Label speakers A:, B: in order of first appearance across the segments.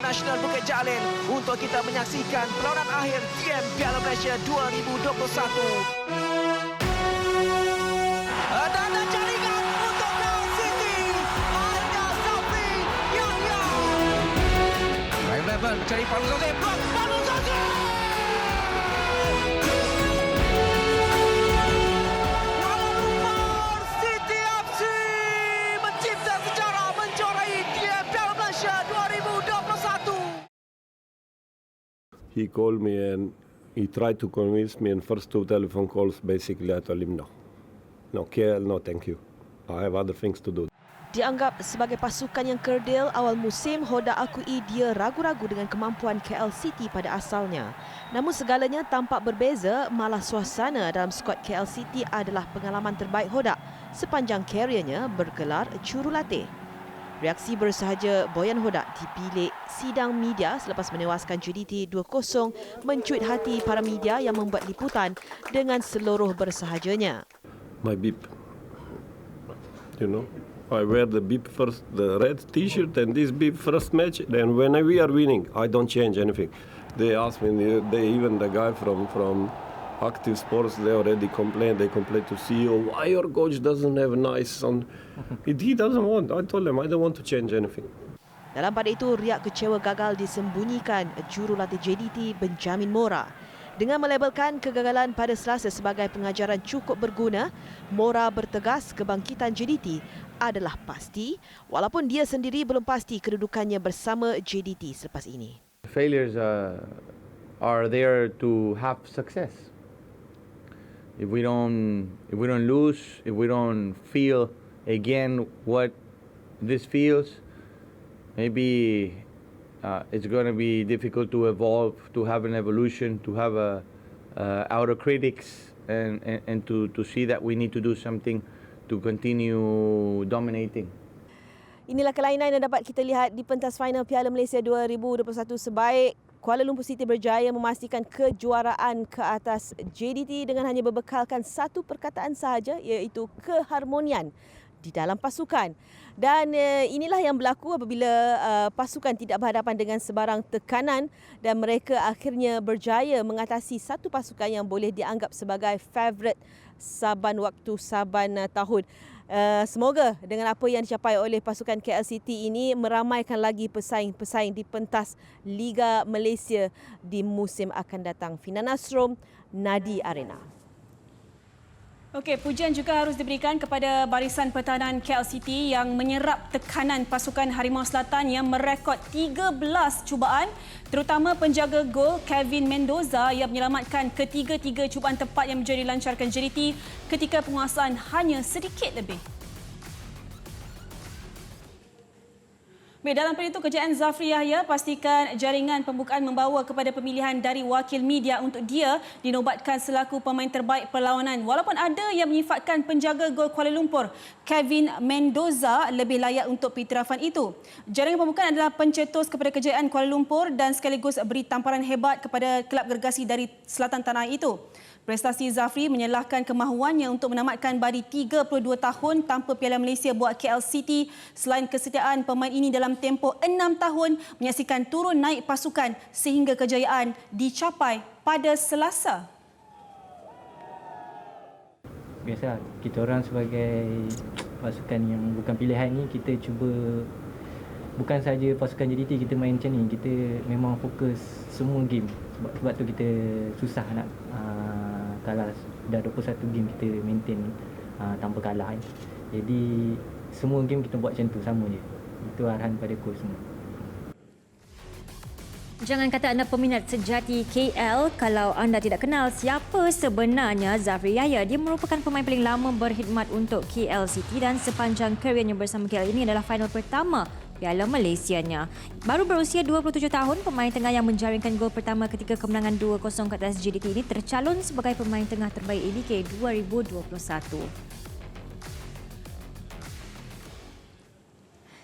A: Nasional Bukit Jalil untuk kita menyaksikan perlawanan akhir game Piala Malaysia 2021. Dan jaringan untuk Kehl City. Ada Zafri Yahya. Ryan Bevan mencari Paul Jose. Blok Paul Jose. Kuala Lumpur City FC mencipta sejarah menjuarai game Piala Malaysia 2021.
B: He called me and he tried to convince me, and first two telephone calls basically I told him no. No, KL, no thank you. I have other things to do.
C: Dianggap sebagai pasukan yang kerdil awal musim, Hoda akui dia ragu-ragu dengan kemampuan KL City pada asalnya. Namun segalanya tampak berbeza, malah suasana dalam skuad KL City adalah pengalaman terbaik Hoda sepanjang kariernya bergelar jurulatih. Reaksi bersahaja Boyan Hoda di bilik sidang media selepas menewaskan JDT 2-0 mencuit hati para media yang membuat liputan dengan seluruh bersahajanya.
B: My beep. You know, I wear the beep first, the red T-shirt, and this beep first match. Then when we are winning, I don't change anything. They ask me, even the guy from Active Sports, they already complain. They complain to CEO, why your coach doesn't have nice on. He doesn't want. I told him I don't want to change anything.
C: Dalam pada itu, riak kecewa gagal disembunyikan jurulatih JDT Benjamin Mora. Dengan melabelkan kegagalan pada Selasa sebagai pengajaran cukup berguna, Mora bertegas kebangkitan JDT adalah pasti walaupun dia sendiri belum pasti kedudukannya bersama JDT selepas ini.
D: Failures are there to have success. If we don't lose, if we don't feel again what this feels, maybe it's going to be difficult to evolve, to have an evolution, to have outer critics, and to see that we need to do something to continue dominating.
C: Inilah kelainan yang dapat kita lihat di pentas final Piala Malaysia 2021 sebaik Kuala Lumpur City berjaya memastikan kejuaraan ke atas JDT dengan hanya berbekalkan satu perkataan sahaja, iaitu keharmonian di dalam pasukan. Dan inilah yang berlaku apabila pasukan tidak berhadapan dengan sebarang tekanan dan mereka akhirnya berjaya mengatasi satu pasukan yang boleh dianggap sebagai favourite saban waktu, saban tahun. Semoga dengan apa yang dicapai oleh pasukan KL City ini meramaikan lagi pesaing-pesaing di pentas Liga Malaysia di musim akan datang. Fina Nasrom, Nadi Arena.
E: Okey, pujian juga harus diberikan kepada barisan pertahanan KL City yang menyerap tekanan pasukan Harimau Selatan yang merekod 13 cubaan, terutama penjaga gol Kevin Mendoza yang menyelamatkan ketiga-tiga cubaan tepat yang menjadi lancarkan JDT ketika penguasaan hanya sedikit lebih. Baik, dalam pada itu, kejayaan Zafri Yahya pastikan jaringan pembukaan membawa kepada pemilihan dari wakil media untuk dia dinobatkan selaku pemain terbaik perlawanan. Walaupun ada yang menyifatkan penjaga gol Kuala Lumpur, Kevin Mendoza, lebih layak untuk pengiktirafan itu. Jaringan pembukaan adalah pencetus kepada kejayaan Kuala Lumpur dan sekaligus beri tamparan hebat kepada kelab gergasi dari selatan tanah itu. Prestasi Zafri menyalahkan kemahuannya untuk menamatkan badi 32 tahun tanpa Piala Malaysia buat KL City. Selain kesetiaan pemain ini dalam tempoh 6 tahun menyaksikan turun naik pasukan sehingga kejayaan dicapai pada Selasa.
F: Biasa kita orang sebagai pasukan yang bukan pilihan ni, kita cuba bukan saja pasukan JDT kita main macam ni, kita memang fokus semua game. Sebab tu kita susah nak kalah. Dah 21 game kita maintain tanpa kalah. Jadi semua game kita buat macam tu, sama je. Itu arahan pada coach semua.
G: Jangan kata anda peminat sejati KL kalau anda tidak kenal siapa sebenarnya Zafri Yahya. Dia merupakan pemain paling lama berkhidmat untuk KL City dan sepanjang kerjanya bersama KL ini adalah final pertama Piala Malaysianya. Baru berusia 27 tahun, pemain tengah yang menjaringkan gol pertama ketika kemenangan 2-0 ke atas JDT ini tercalon sebagai pemain tengah terbaik EDK 2021.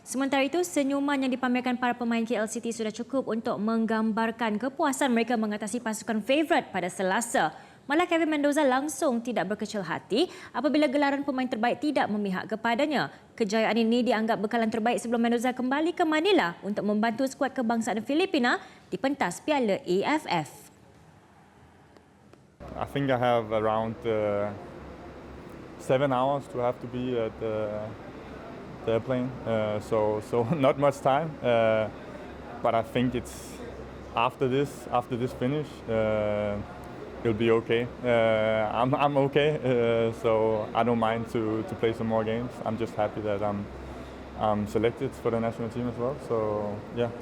G: Sementara itu, senyuman yang dipamerkan para pemain KL City sudah cukup untuk menggambarkan kepuasan mereka mengatasi pasukan favourite pada Selasa. Malah Kevin Mendoza langsung tidak berkecil hati apabila gelaran pemain terbaik tidak memihak kepadanya. Kejayaan ini dianggap bekalan terbaik sebelum Mendoza kembali ke Manila untuk membantu skuad kebangsaan Filipina di pentas Piala AFF.
H: I think I have around 7 hours to have to be at the airplane, so not much time. But I think it's after this finish, it'll be okay. I'm okay, so I don't mind to play some more games. I'm just happy that I'm selected for the national team as well. So yeah.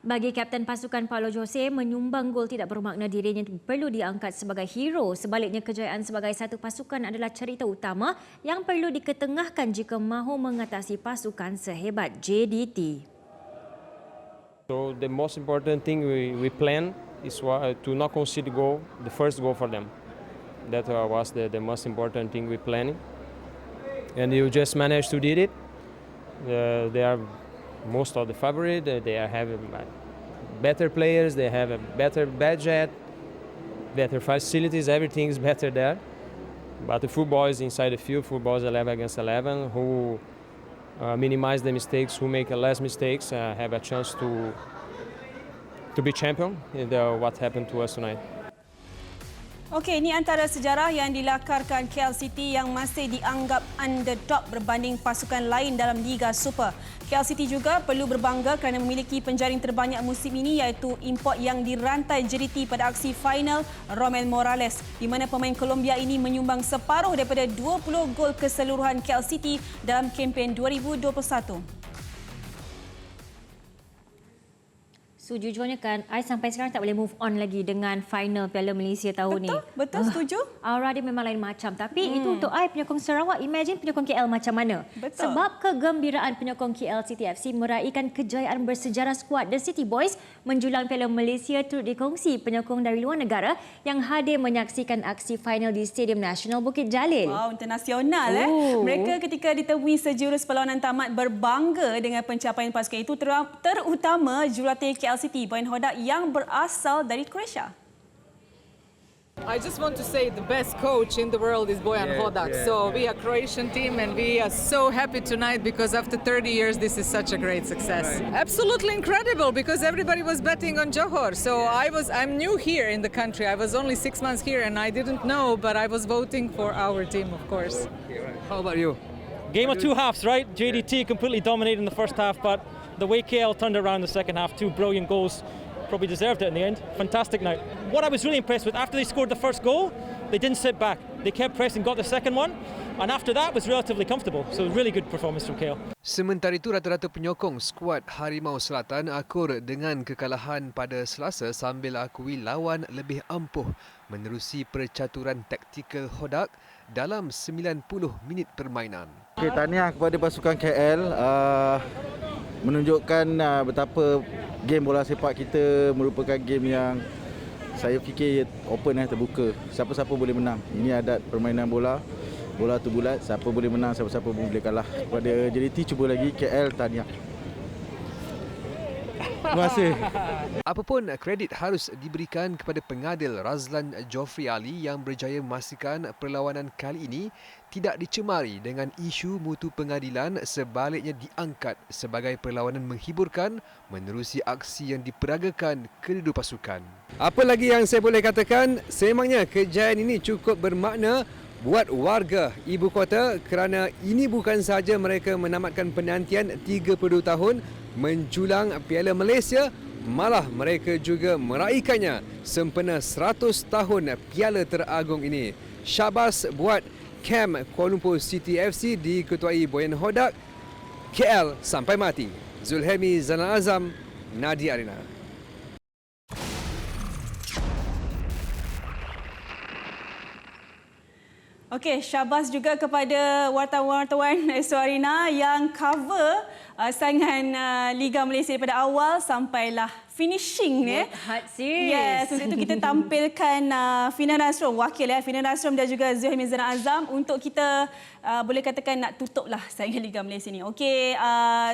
G: Bagi Kapten pasukan Paulo Jose, menyumbang gol tidak bermakna dirinya perlu diangkat sebagai hero. Sebaliknya, kejayaan sebagai satu pasukan adalah cerita utama yang perlu diketengahkan jika mahu mengatasi pasukan sehebat JDT.
I: So the most important thing we plan is to not concede the first goal for them. That was the most important thing we planning. And you just managed to did it. They are most of the favorite. They have better players. They have a better budget, better facilities. Everything is better there. But the football is inside the field. Football is 11 against 11. Who minimize the mistakes, who make less mistakes, have a chance to be champion. In what happened to us tonight.
E: Okey, ini antara sejarah yang dilakarkan KL City yang masih dianggap underdog berbanding pasukan lain dalam Liga Super. KL City juga perlu berbangga kerana memiliki penjaring terbanyak musim ini iaitu import yang dirantai JDT pada aksi final Romel Morales di mana pemain Colombia ini menyumbang separuh daripada 20 gol keseluruhan KL City dalam kempen 2021.
G: Sejujurnya kan, I sampai sekarang tak boleh move on lagi dengan final Piala Malaysia tahun ni.
E: Betul, setuju.
G: Aura dia memang lain macam. Tapi itu untuk I penyokong Sarawak, imagine penyokong KL macam mana.
E: Betul.
G: Sebab kegembiraan penyokong KL City FC meraihkan kejayaan bersejarah skuad The City Boys menjulang Piala Malaysia turut dikongsi penyokong dari luar negara yang hadir menyaksikan aksi final di Stadium Nasional Bukit Jalil.
E: Wow, internasional Mereka ketika ditemui sejurus perlawanan tamat berbangga dengan pencapaian pasukan itu terutama jurulatih KL City Boyan Hodak yang berasal dari Croatia.
J: I just want to say the best coach in the world is Bojan Hodak. So we are a Croatian team and we are so happy tonight because after 30 years this is such a great success. Absolutely incredible because everybody was betting on Johor. So I'm new here in the country. I was only 6 months here and I didn't know, but I was voting for our team, of course.
K: How about you?
L: Game of two halves, right? JDT completely dominated in the first half, but the way KL turned around the second half, 2 brilliant goals, probably deserved it in the end. Fantastic night. What I was really impressed with, after they scored the first goal, they didn't sit back. They kept pressing, got the second one, and after that was relatively comfortable. So really good performance from KL.
K: Sementara itu, rata-rata penyokong skuad Harimau Selatan akur dengan kekalahan pada Selasa sambil akui lawan lebih ampuh menerusi percaturan taktikal Hodak dalam 90 minit permainan.
M: Okay, tahniah kepada pasukan KL. Menunjukkan betapa game bola sepak kita merupakan game yang saya fikir open, terbuka. Siapa-siapa boleh menang. Ini adat permainan bola. Bola tu bulat, siapa boleh menang, siapa-siapa pun boleh kalah. Kepada JDT, cuba lagi. KL, tahniah. Terima kasih.
K: Apapun kredit harus diberikan kepada pengadil Razlan Joffrey Ali yang berjaya memastikan perlawanan kali ini tidak dicemari dengan isu mutu pengadilan, sebaliknya diangkat sebagai perlawanan menghiburkan menerusi aksi yang diperagakan kedua pasukan. Apa lagi yang saya boleh katakan, semangnya kejayaan ini cukup bermakna buat warga ibu kota kerana ini bukan sahaja mereka menamatkan penantian 32 tahun menjulang Piala Malaysia, malah mereka juga meraihkannya sempena 100 tahun Piala Teragung ini. Syabas buat Camp Kuala Lumpur City FC diketuai Boyan Hodak. KL sampai mati. Zulhemi Zainal Azam, Nadia Arena.
E: Okey, syabas juga kepada wartawan-wartawan Eswarina yang cover saingan Liga Malaysia daripada awal sampailah finishing ni. Yes, untuk itu kita tampilkan Fina Nasrom, wakil Fina Nasrom dan juga Zulhemi Zainal Azam untuk kita boleh katakan nak tutuplah saingan Liga Malaysia ni. Okey,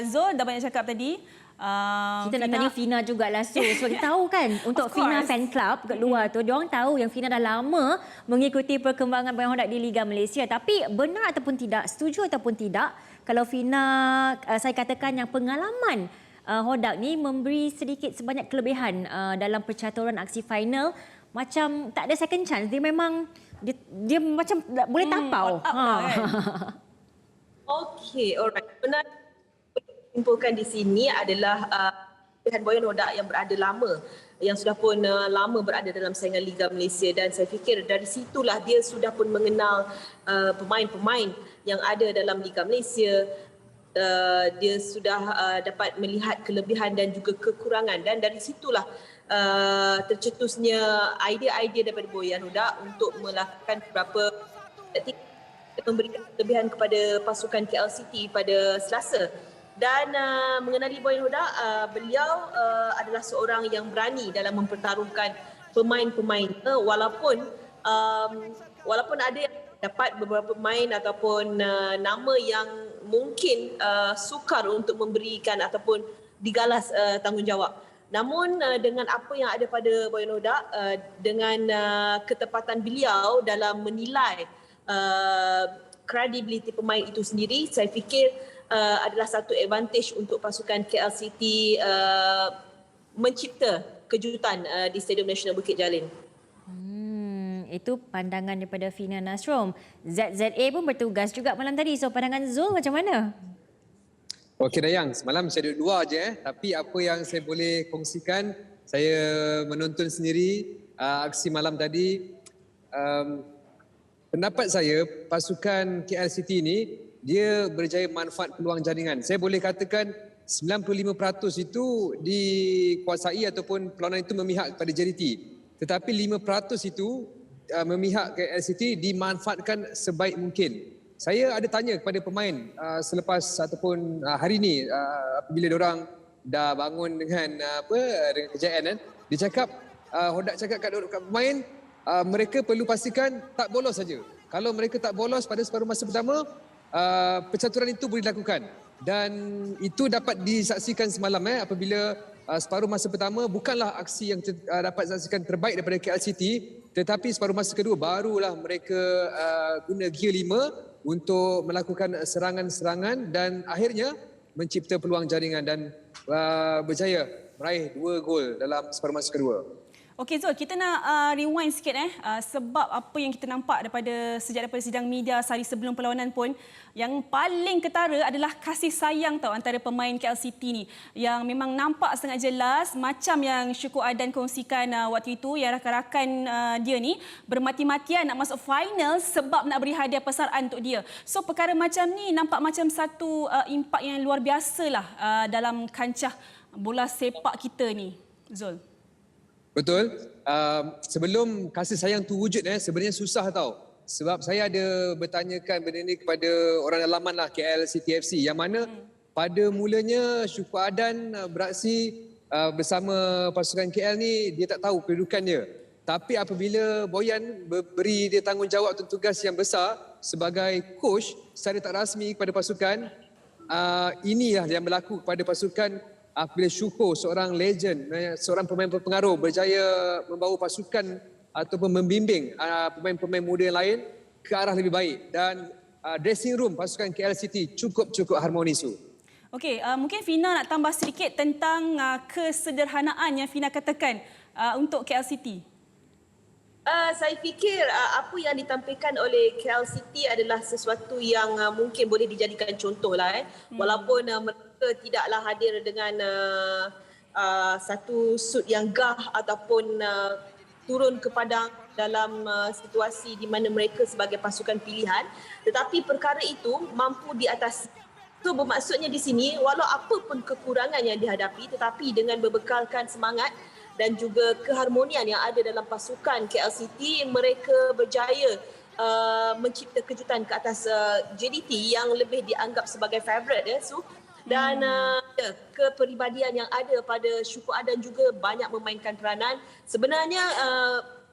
E: Zul dah banyak cakap tadi.
G: Kita nak tanya Fina jugalah Su. Sebab kita tahu kan untuk Fina fan club kat luar tu, diorang tahu yang Fina dah lama mengikuti perkembangan Boyan Hodak di Liga Malaysia. Tapi benar ataupun tidak, setuju ataupun tidak, kalau Fina, saya katakan yang pengalaman Hodak ni memberi sedikit sebanyak kelebihan dalam percaturan aksi final, macam tak ada second chance. Dia memang dia macam boleh tapau.
C: Okey, alright. Benar simpulkan di sini adalah pilihan Boyan Hodak yang berada lama, yang sudah pun lama berada dalam saingan Liga Malaysia, dan saya fikir dari situlah dia sudah pun mengenal pemain-pemain yang ada dalam Liga Malaysia. Dia sudah dapat melihat kelebihan dan juga kekurangan, dan dari situlah tercetusnya idea-idea daripada Boyan Hodak untuk melakukan beberapa taktik memberikan kelebihan kepada pasukan KL City pada Selasa. Dan mengenali Boyan Hodak, beliau adalah seorang yang berani dalam mempertaruhkan pemain-pemain, walaupun ada yang dapat beberapa pemain ataupun nama yang mungkin sukar untuk memberikan ataupun digalas tanggungjawab. Namun dengan apa yang ada pada Boyan Hodak, dengan ketepatan beliau dalam menilai kredibiliti pemain itu sendiri, saya fikir adalah satu advantage untuk pasukan KL City mencipta kejutan di Stadium Nasional Bukit Jalil.
G: Itu pandangan daripada Fina Nasrom. ZZA pun bertugas juga malam tadi. So pandangan Zul macam mana?
K: Okey Dayang, semalam saya duduk luar je tapi apa yang saya boleh kongsikan, saya menonton sendiri aksi malam tadi. Pendapat saya, pasukan KL City ini dia berjaya manfaat peluang jaringan. Saya boleh katakan 95% itu dikuasai ataupun perlawanan itu memihak kepada JDT. Tetapi 5% itu memihak KL City dimanfaatkan sebaik mungkin. Saya ada tanya kepada pemain selepas ataupun hari ini apabila diorang dah bangun dengan dengan kejayaan kan. Dia cakap, Hodak cakap kat pemain, mereka perlu pastikan tak bolos saja. Kalau mereka tak bolos pada separuh masa pertama, percaturan itu boleh dilakukan. Dan itu dapat disaksikan semalam apabila separuh masa pertama bukanlah aksi yang dapat disaksikan terbaik daripada KL City, tetapi separuh masa kedua barulah mereka guna gear 5 untuk melakukan serangan-serangan dan akhirnya mencipta peluang jaringan dan berjaya meraih 2 gol dalam separuh masa kedua.
E: Okey Zul, kita nak rewind sikit sebab apa yang kita nampak daripada sidang media sehari sebelum perlawanan pun, yang paling ketara adalah kasih sayang antara pemain KL City ni, yang memang nampak sangat jelas macam yang Syukur Adan kongsikan waktu itu, yang rakan-rakan dia ni bermati-matian nak masuk final sebab nak beri hadiah persaraan untuk dia. So perkara macam ni nampak macam satu impak yang luar biasalah dalam kancah bola sepak kita ni, Zul.
K: Betul. Sebelum kasih sayang tu wujud sebenarnya susah tau. Sebab saya ada bertanyakan benda ni kepada orang dalaman lah KL City FC, yang mana pada mulanya Syukur Adan beraksi bersama pasukan KL ni, dia tak tahu kedudukannya. Tapi apabila Boyan beri dia tanggungjawab atau tugas yang besar sebagai coach secara tak rasmi kepada pasukan, inilah yang berlaku kepada pasukan. Apabila Syukur, seorang legend, seorang pemain berpengaruh, berjaya membawa pasukan ataupun membimbing pemain-pemain muda yang lain ke arah lebih baik, dan dressing room pasukan KL City cukup harmonis.
E: Okey, mungkin Fina nak tambah sedikit tentang kesederhanaan yang Fina katakan untuk KL City.
C: Saya fikir apa yang ditampilkan oleh KL City adalah sesuatu yang mungkin boleh dijadikan contoh lah. Walaupun mereka tidaklah hadir dengan satu sud yang gah ataupun turun ke padang dalam situasi di mana mereka sebagai pasukan pilihan, tetapi perkara itu mampu diatasi. So bermaksudnya di sini, walau apa pun kekurangan yang dihadapi, tetapi dengan berbekalkan semangat dan juga keharmonian yang ada dalam pasukan KL City, mereka berjaya mencipta kejutan ke atas JDT yang lebih dianggap sebagai favourite dan kepribadian yang ada pada Syukur Adan juga banyak memainkan peranan. Sebenarnya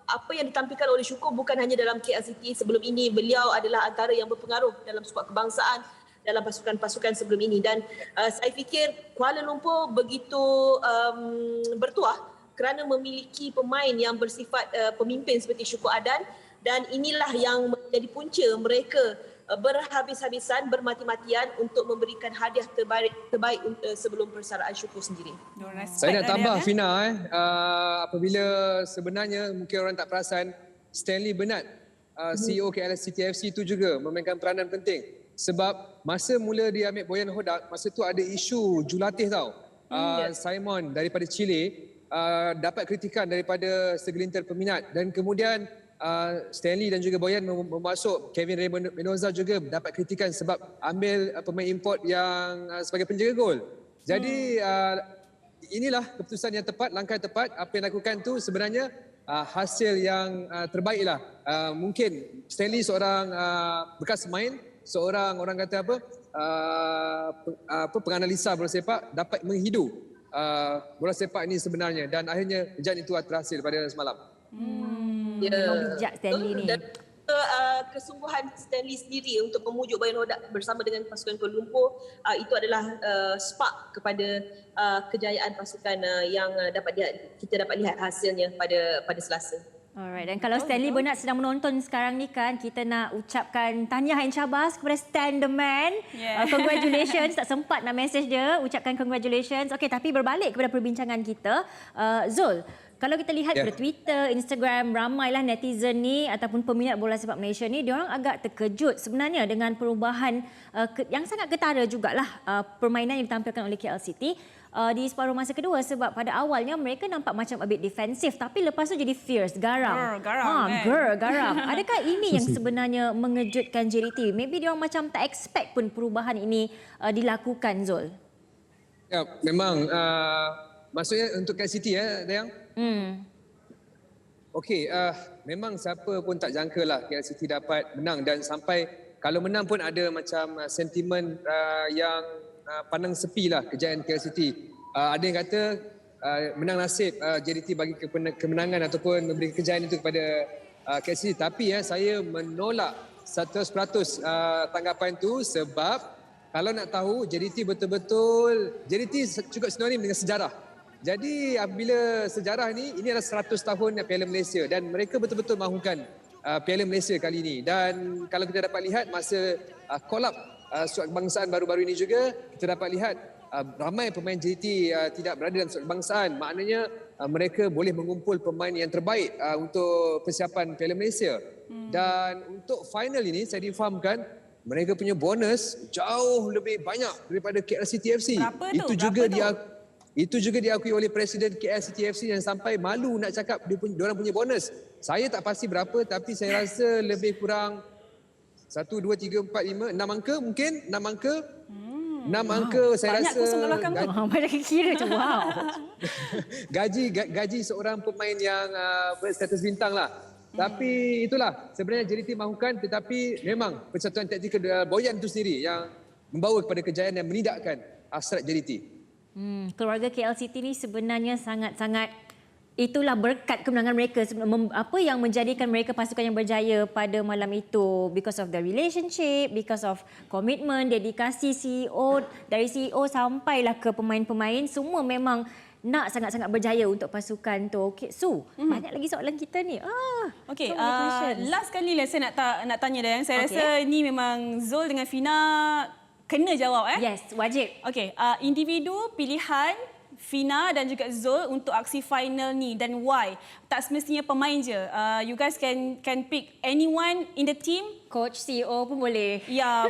C: apa yang ditampilkan oleh Syukur bukan hanya dalam KL City. Sebelum ini beliau adalah antara yang berpengaruh dalam skuad kebangsaan dalam pasukan-pasukan sebelum ini. Dan saya fikir Kuala Lumpur begitu bertuah kerana memiliki pemain yang bersifat pemimpin seperti Syukur Adan, dan inilah yang menjadi punca mereka berhabis-habisan, bermati-matian untuk memberikan hadiah terbaik sebelum persaraan Syukur sendiri.
K: Saya nak tambah Fina, apabila sebenarnya mungkin orang tak perasan, Stanley Bernard, CEO KLCT FC itu juga memainkan peranan penting. Sebab masa mula dia ambil Boyan Hodak, masa tu ada isu julatih tau. Simon daripada Chile dapat kritikan daripada segelintir peminat, dan kemudian Stanley dan juga Boyan memasuk Kevin Raymond Mendoza juga dapat kritikan sebab ambil pemain import yang sebagai penjaga gol. Jadi inilah keputusan yang tepat, langkah yang tepat. Apa yang lakukan tu sebenarnya hasil yang terbaiklah. Mungkin Stanley seorang bekas pemain, seorang orang kata penganalisa bola sepak, dapat menghidu bola sepak ini sebenarnya, dan akhirnya kerjaan itu terhasil pada semalam.
G: Bijak Stanley ni.
C: Dan kesungguhan Stanley sendiri untuk memujuk Boyan Hodak bersama dengan pasukan Kuala Lumpur, itu adalah spark kepada kejayaan pasukan yang kita dapat lihat hasilnya pada Selasa.
G: Alright, dan kalau Stanley Bernard sedang menonton sekarang ni kan, kita nak ucapkan tahniah yang cabas kepada Stan the Man. Congratulations, tak sempat nak message dia, ucapkan congratulations. Okey, tapi berbalik kepada perbincangan kita, Zul, kalau kita lihat pada Twitter, Instagram, ramailah netizen ni ataupun peminat bola sepak Malaysia ni, diorang agak terkejut sebenarnya dengan perubahan yang sangat ketara jugalah permainan yang ditampilkan oleh KLCT di separuh masa kedua, sebab pada awalnya mereka nampak macam a bit defensif, tapi lepas tu jadi fierce, garam. Garam. Adakah ini yang sebenarnya mengejutkan JDT? Maybe diorang macam tak expect pun perubahan ini dilakukan, Zul.
K: Ya, memang maksudnya untuk KLCT Dayang. Okey, memang siapa pun tak jangkalah KLCT dapat menang, dan sampai kalau menang pun ada macam sentimen yang pandang sepi lah kejayaan KLCT. Ada yang kata menang nasib JDT bagi kemenangan ataupun memberi kejayaan itu kepada KLCT, tapi saya menolak 100% tanggapan itu, sebab kalau nak tahu JDT betul-betul, JDT juga sinonim dengan sejarah. Jadi apabila sejarah ini adalah 100 tahun Piala Malaysia, dan mereka betul-betul mahukan Piala Malaysia kali ini. Dan kalau kita dapat lihat masa call-up Surat Kebangsaan baru-baru ini juga, kita dapat lihat ramai pemain JDT tidak berada dalam Surat Kebangsaan. Maknanya mereka boleh mengumpul pemain yang terbaik untuk persiapan Piala Malaysia. Dan untuk final ini saya difahamkan mereka punya bonus jauh lebih banyak daripada KLCT FC. Itu juga diakui oleh Presiden KLCT FC yang sampai malu nak cakap diorang punya bonus. Saya tak pasti berapa, tapi saya rasa lebih kurang 1, 2, 3, 4, 5, 6 angka mungkin. 6 angka. 6 angka saya
E: banyak
K: rasa.
E: Kosong belakang tu.
G: Banyak kira tu, wow.
K: gaji seorang pemain yang berstatus bintang lah. Tapi itulah, sebenarnya JDT mahukan, tetapi memang persatuan taktikal Boyan itu sendiri yang membawa kepada kejayaan yang menidakkan hasrat JDT.
G: Keluarga KLCT ni sebenarnya sangat-sangat, itulah berkat kemenangan mereka, apa yang menjadikan mereka pasukan yang berjaya pada malam itu, because of the relationship, because of komitmen, dedikasi CEO, dari CEO sampailah ke pemain-pemain, semua memang nak sangat-sangat berjaya untuk pasukan tu. Okay, Su, banyak lagi soalan kita ni.
E: Okey, last kali lah saya nak tanya Dayang. Saya rasa ni memang Zul dengan Fina kena jawab.
G: Yes, wajib.
E: Okey, individu pilihan Fina dan juga Zul untuk aksi final ni, dan why? Tak semestinya pemain je. You guys can pick anyone in the team.
G: Coach, CEO pun boleh.
E: Ya,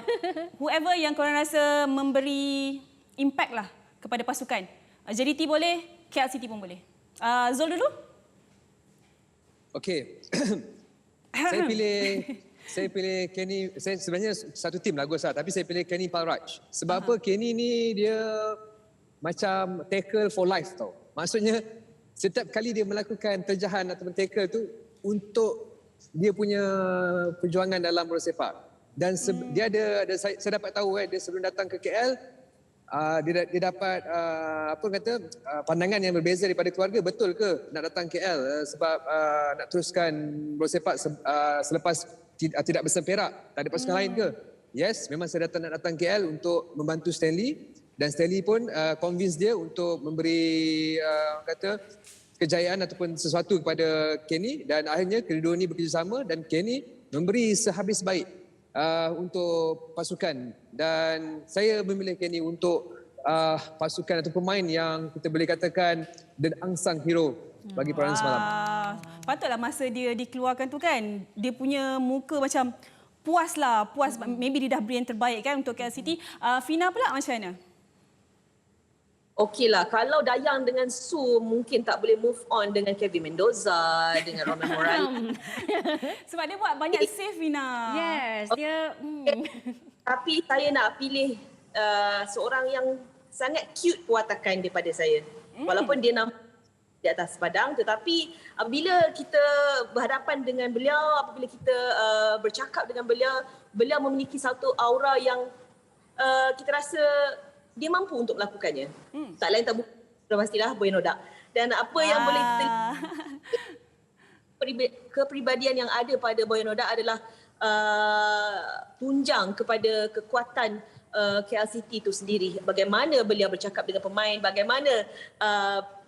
E: whoever yang korang rasa memberi impact lah kepada pasukan. JDT boleh, KLCT pun boleh. Zul dulu?
K: Okey. Saya pilih Kenny. Saya sebenarnya satu tim lah Gus, tapi saya pilih Kenny Palraj. Sebab apa? Kenny ni dia macam tackle for life tau. Maksudnya setiap kali dia melakukan terjahan ataupun tackle tu untuk dia punya perjuangan dalam bola sepak. Dan dia ada saya dapat tahu dia sebelum datang ke KL dia dapat pandangan yang berbeza daripada keluarga. Betul ke nak datang KL sebab nak teruskan bola sepak selepas tidak bersempena, tak ada pasukan lain ke? yes, memang saya nak datang KL untuk membantu Stanley, dan Stanley pun convince dia untuk memberi kejayaan ataupun sesuatu kepada Kenny, dan akhirnya kedua-dua ini bekerjasama dan Kenny memberi sehabis baik untuk pasukan, dan saya memilih Kenny untuk pasukan atau pemain yang kita boleh katakan the unsung hero bagi peranan semalam.
E: Patutlah masa dia dikeluarkan tu kan, dia punya muka macam puas, maybe dia dah beri yang terbaik kan untuk KL City. Fina pula macam mana?
C: Okeylah, kalau Dayang dengan Su mungkin tak boleh move on dengan Kevin Mendoza, dengan Roman Morales.
E: Sebab dia buat banyak save, Fina.
G: Yes, dia...
C: Tapi saya nak pilih seorang yang sangat cute watakkan daripada saya. Walaupun dia nampak di atas padang, tetapi bila kita berhadapan dengan beliau, apabila kita bercakap dengan beliau, beliau memiliki satu aura yang kita rasa dia mampu untuk melakukannya. Tak lain tak bukan, sudah pastilah Boyan Hodak. Dan apa yang boleh kita kepribadian yang ada pada Boyan Hodak adalah tunjang kepada kekuatan KL City itu sendiri. Bagaimana beliau bercakap dengan pemain, bagaimana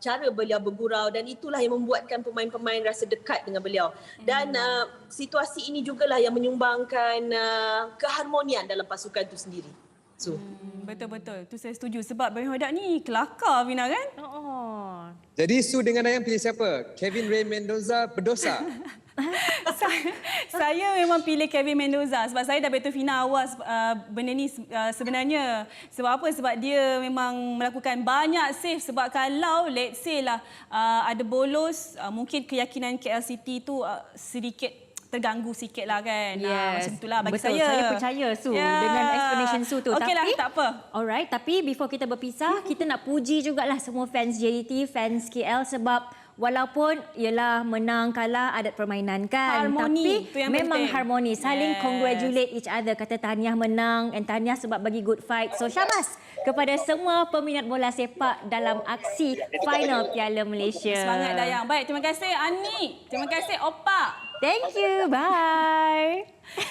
C: cara beliau bergurau, dan itulah yang membuatkan pemain-pemain rasa dekat dengan beliau. Dan situasi ini jugalah yang menyumbangkan keharmonian dalam pasukan itu sendiri. So,
E: betul-betul. Tu saya setuju sebab Boyan Hodak ni kelakar, Fina kan?
K: Jadi Su dengan Dayang pilih siapa? Kevin Ray Mendoza berdosa.
E: Saya memang pilih Kevin Mendoza sebab saya dah betul Fina awal benda ni sebenarnya. Sebab apa? Sebab dia memang melakukan banyak save. Sebab kalau let's say lah ada bolos, mungkin keyakinan KL City tu sedikit terganggu sikit lah kan.
G: Yes.
E: Macam itulah bagi
G: betul. Saya percaya Su dengan explanation Su tu.
E: Okeylah, tak apa.
G: Alright, tapi before kita berpisah, kita nak puji jugalah semua fans JDT, fans KL sebab walaupun ialah menang kalah adat permainan kan,
E: harmoni,
G: tapi memang penting. Harmoni, saling congratulate each other, kata tahniah menang and tahniah sebab bagi good fight. So syabas kepada semua peminat bola sepak dalam aksi final Piala Malaysia.
E: Semangat Dayang. Baik, terima kasih Ani. Terima kasih Opa.
G: Thank you. Bye.